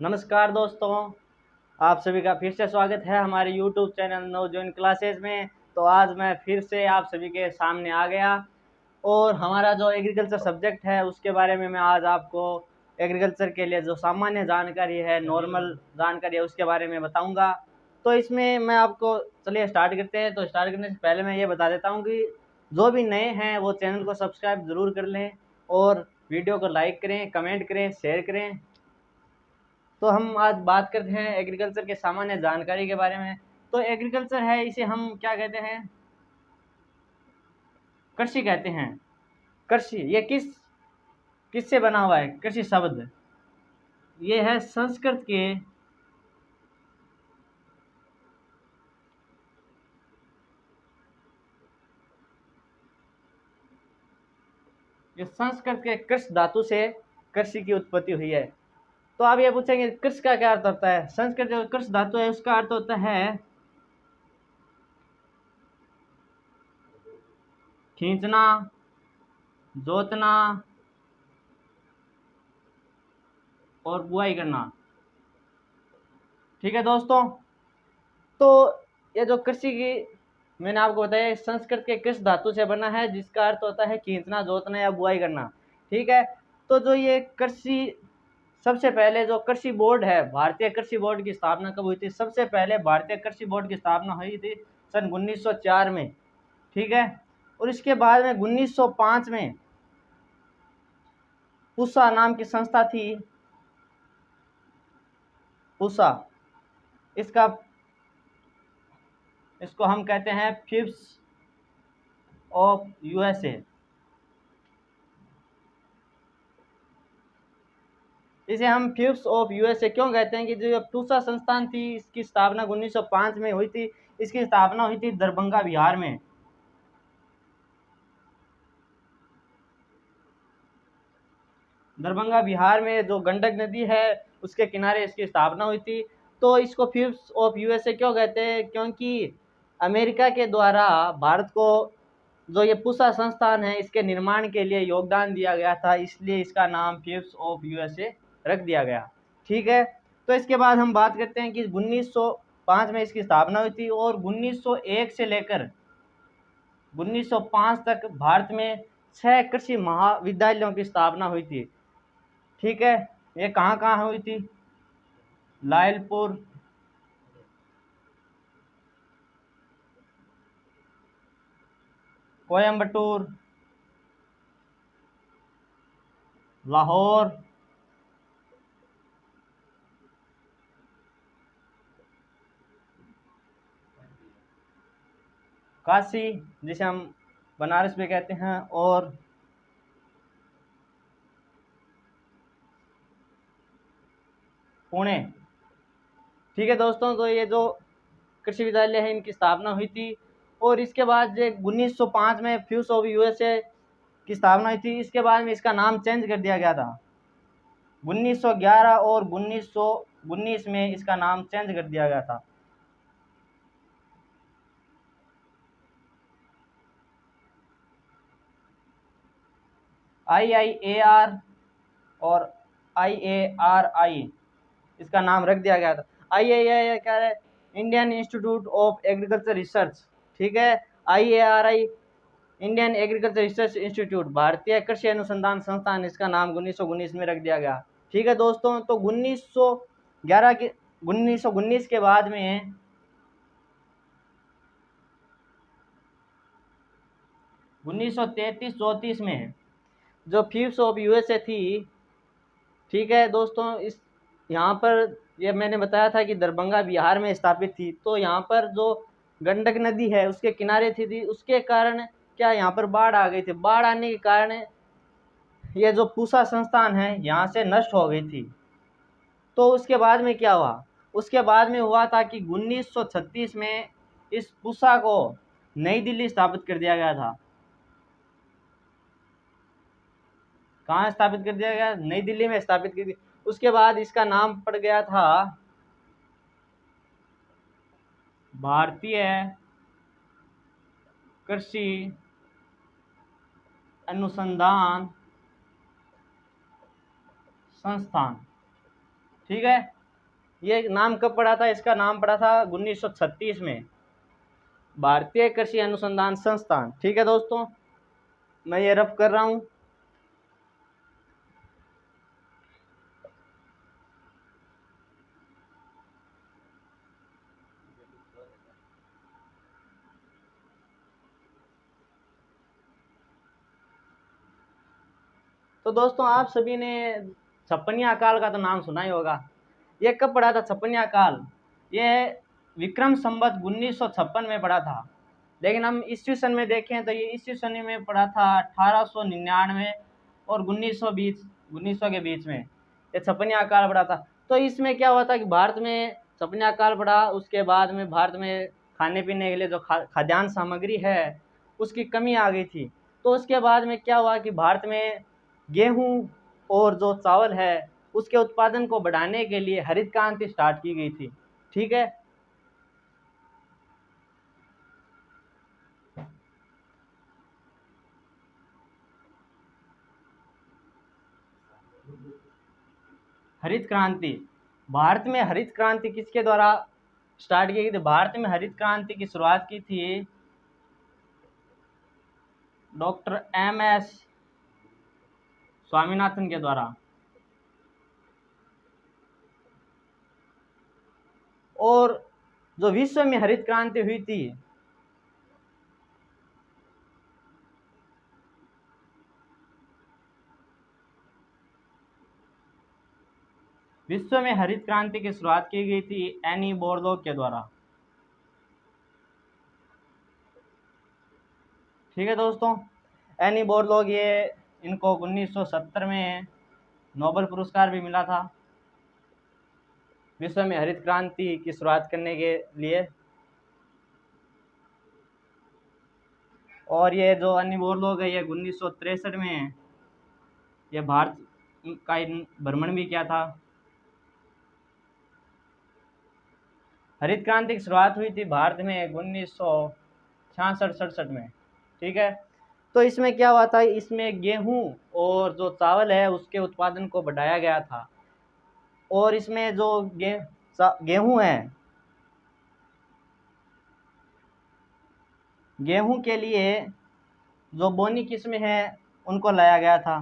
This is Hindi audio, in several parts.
नमस्कार दोस्तों, आप सभी का फिर से स्वागत है हमारे YouTube चैनल नवजोइन क्लासेस में। तो आज मैं फिर से आप सभी के सामने आ गया और हमारा जो एग्रीकल्चर सब्जेक्ट है उसके बारे में मैं आज आपको एग्रीकल्चर के लिए जो सामान्य जानकारी है, नॉर्मल जानकारी है, उसके बारे में बताऊंगा। तो इसमें मैं आपको चलिए स्टार्ट करते हैं। तो स्टार्ट करने से पहले मैं ये बता देता हूँ कि जो भी नए हैं वो चैनल को सब्सक्राइब ज़रूर कर लें और वीडियो को लाइक करें, कमेंट करें, शेयर करें। तो हम आज बात करते हैं एग्रीकल्चर के सामान्य जानकारी के बारे में। तो एग्रीकल्चर है, इसे हम क्या कहते हैं? कृषि कहते हैं। कृषि ये किससे बना हुआ है? कृषि शब्द ये है संस्कृत के संस्कृत के कृष धातु से कृषि की उत्पत्ति हुई है। तो आप ये पूछेंगे कृष का क्या अर्थ होता है? संस्कृत जो कृष धातु है उसका अर्थ होता है खींचना, जोतना और बुआई करना। ठीक है दोस्तों, तो ये जो कृषि की मैंने आपको बताया संस्कृत के कृष धातु से बना है जिसका अर्थ होता है खींचना, जोतना या बुआई करना। ठीक है, तो जो ये कृषि सबसे पहले जो कृषि बोर्ड है, भारतीय कृषि बोर्ड की स्थापना कब हुई थी? सबसे पहले भारतीय कृषि बोर्ड की स्थापना हुई थी सन 1904 में। ठीक है, और इसके बाद में 1905 में पूसा नाम की संस्था थी। पूसा इसको हम कहते हैं फिफ्स ऑफ यूएसए। इसे हम फिफ्स ऑफ यूएसए क्यों कहते हैं कि जो पूसा संस्थान थी इसकी स्थापना 1905 में हुई थी। इसकी स्थापना हुई थी दरभंगा बिहार में। दरभंगा बिहार में जो गंडक नदी है उसके किनारे इसकी स्थापना हुई थी। तो इसको फिफ्स ऑफ यूएसए क्यों कहते हैं? क्योंकि अमेरिका के द्वारा भारत को जो ये पूसा संस्थान है इसके निर्माण के लिए योगदान दिया गया था, इसलिए इसका नाम फिफ्स ऑफ यूएसए रख दिया गया। ठीक है, तो इसके बाद हम बात करते हैं कि 1905 में इसकी स्थापना हुई थी और 1901 से लेकर 1905 तक भारत में 6 कृषि महाविद्यालयों की स्थापना हुई थी। ठीक है, ये कहाँ कहाँ हुई थी? लायलपुर, कोयम्बटूर, लाहौर, काशी जिसे हम बनारस भी कहते हैं, और पुणे। ठीक है दोस्तों, तो ये जो कृषि विद्यालय है इनकी स्थापना हुई थी। और इसके बाद जो 1905 में फ्यूस ऑफ यूएसए की स्थापना हुई थी, इसके बाद में इसका नाम चेंज कर दिया गया था। 1911 और 1919 में इसका नाम चेंज कर दिया गया था। IIAR और IARI इसका नाम रख दिया गया था। IIAR क्या है? Indian institute of agriculture research. ठीक है, IARI Indian agriculture research institute, भारतीय कृषि अनुसंधान संस्थान, इसका नाम 1919 में रख दिया गया। ठीक है दोस्तों, तो 1919 के बाद में 1933-34 में जो फिफ्स ऑफ यूएसए थी। ठीक है दोस्तों, इस यहाँ पर ये मैंने बताया था कि दरभंगा बिहार में स्थापित थी। तो यहाँ पर जो गंडक नदी है उसके किनारे थी उसके कारण क्या यहाँ पर बाढ़ आ गई थी। बाढ़ आने के कारण ये जो पूसा संस्थान है यहाँ से नष्ट हो गई थी। तो उसके बाद में क्या हुआ? उसके बाद में हुआ था कि 1936 में इस पूसा को नई दिल्ली स्थापित कर दिया गया था। कहाँ स्थापित कर दिया गया? नई दिल्ली में स्थापित कर दिया। उसके बाद इसका नाम पड़ गया था भारतीय कृषि अनुसंधान संस्थान। ठीक है, ये नाम कब पड़ा था? इसका नाम पड़ा था 1936 में, भारतीय कृषि अनुसंधान संस्थान। ठीक है दोस्तों, मैं ये रफ कर रहा हूँ। तो दोस्तों आप सभी ने छप्पनिया काल का तो नाम सुना ही होगा। ये कब पड़ा था छप्पनिया काल? ये विक्रम संवत 1956 में पड़ा था। लेकिन हम ईस्वी सन में देखें तो ये ईस्वी सन में पड़ा था 1899 और 1920 के बीच में ये छप्पनिया काल पड़ा था। तो इसमें क्या हुआ था कि भारत में छप्पनिया काल पड़ा, उसके बाद में भारत में खाने पीने के लिए जो खाद्यान्न सामग्री है उसकी कमी आ गई थी। तो उसके बाद में क्या हुआ कि भारत में गेहूं और जो चावल है उसके उत्पादन को बढ़ाने के लिए हरित क्रांति स्टार्ट की गई थी। ठीक है, हरित क्रांति, भारत में हरित क्रांति किसके द्वारा स्टार्ट की गई थी? भारत में हरित क्रांति की शुरुआत की थी डॉक्टर एम.एस. स्वामीनाथन के द्वारा। और जो विश्व में हरित क्रांति हुई थी, विश्व में हरित क्रांति की शुरुआत की गई थी एनी बोरलॉग के द्वारा। ठीक है दोस्तों, एनी बोरलॉग, ये इनको 1970 में नोबेल पुरस्कार भी मिला था विश्व में हरित क्रांति की शुरुआत करने के लिए। और ये जो एनी बोरलॉग है ये 1963 में ये भारत का भ्रमण भी किया था। हरित क्रांति की शुरुआत हुई थी भारत में 1966-67 में। ठीक है, तो इसमें क्या हुआ था, इसमें गेहूं और जो चावल है उसके उत्पादन को बढ़ाया गया था। और इसमें जो गेहूं है, गेहूं के लिए जो बोनी किस्में हैं उनको लाया गया था।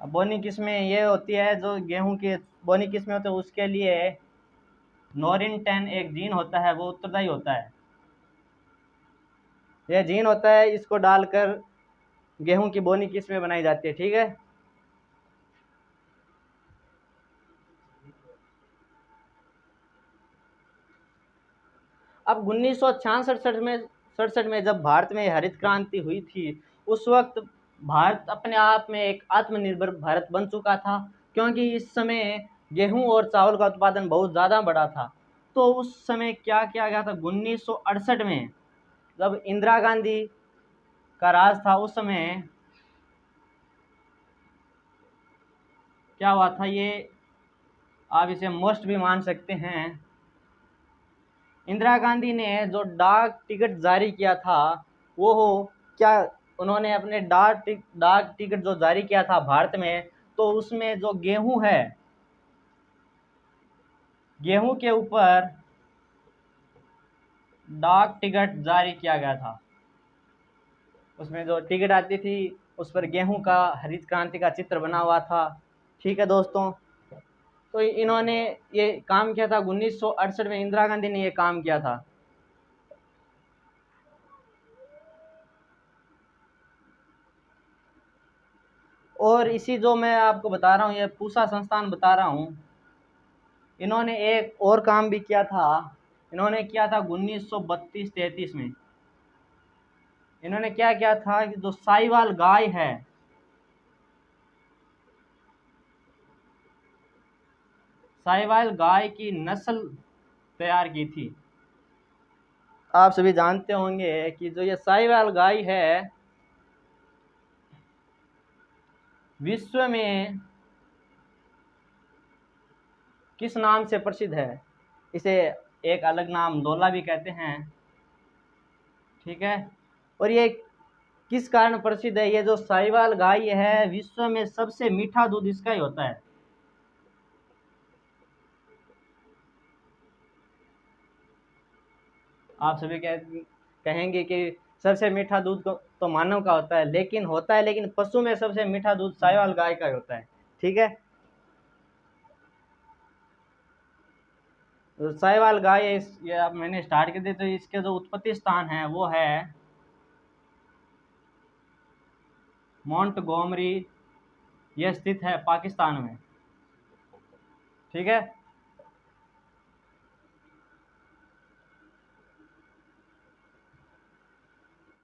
अब बोनी किस्में ये होती है, जो गेहूं की बोनी किस्में होते हैं उसके लिए नोरिन 10 एक जीन होता है, वो उत्तरदायी होता है। यह जीन होता है, इसको डालकर गेहूं की बोनी किस्में बनाई जाती है। ठीक है, अब 1966 में जब भारत में हरित क्रांति हुई थी, उस वक्त भारत अपने आप में एक आत्मनिर्भर भारत बन चुका था, क्योंकि इस समय गेहूं और चावल का उत्पादन बहुत ज़्यादा बढ़ा था। तो उस समय क्या किया गया था, 1968 में जब इंदिरा गांधी का राज था, उस समय क्या हुआ था, ये आप इसे मोस्ट भी मान सकते हैं। इंदिरा गांधी ने जो डाक टिकट जारी किया था, वो हो क्या, उन्होंने अपने डाक टिकट जो जारी किया था भारत में, तो उसमें जो गेहूं है, गेहूं के ऊपर डाक टिकट जारी किया गया था। उसमें जो टिकट आती थी उस पर गेहूं का हरित क्रांति का चित्र बना हुआ था। ठीक है दोस्तों, तो इन्होंने ये काम किया था 1968 में, इंदिरा गांधी ने ये काम किया था। और इसी जो मैं आपको बता रहा हूँ, ये पूसा संस्थान बता रहा हूँ, इन्होंने एक और काम भी किया था। इन्होंने किया था 1932-33 में। इन्होंने क्या किया था कि जो साहिवाल गाय है, साहिवाल गाय की नस्ल तैयार की थी। आप सभी जानते होंगे कि जो ये साहिवाल गाय है विश्व में किस नाम से प्रसिद्ध है? इसे एक अलग नाम लोला भी कहते हैं। ठीक है, और ये किस कारण प्रसिद्ध है? ये जो साहिवाल गाय है विश्व में सबसे मीठा दूध इसका ही होता है। आप सभी कहेंगे कि सबसे मीठा दूध तो मानव का होता है, लेकिन पशु में सबसे मीठा दूध साहिवाल गाय का ही होता है। ठीक है, तो साहिवाल गाय ये अब मैंने स्टार्ट कर दी। तो इसके जो उत्पत्ति स्थान है वो है मोंटगोमरी, ये स्थित है पाकिस्तान में। ठीक है,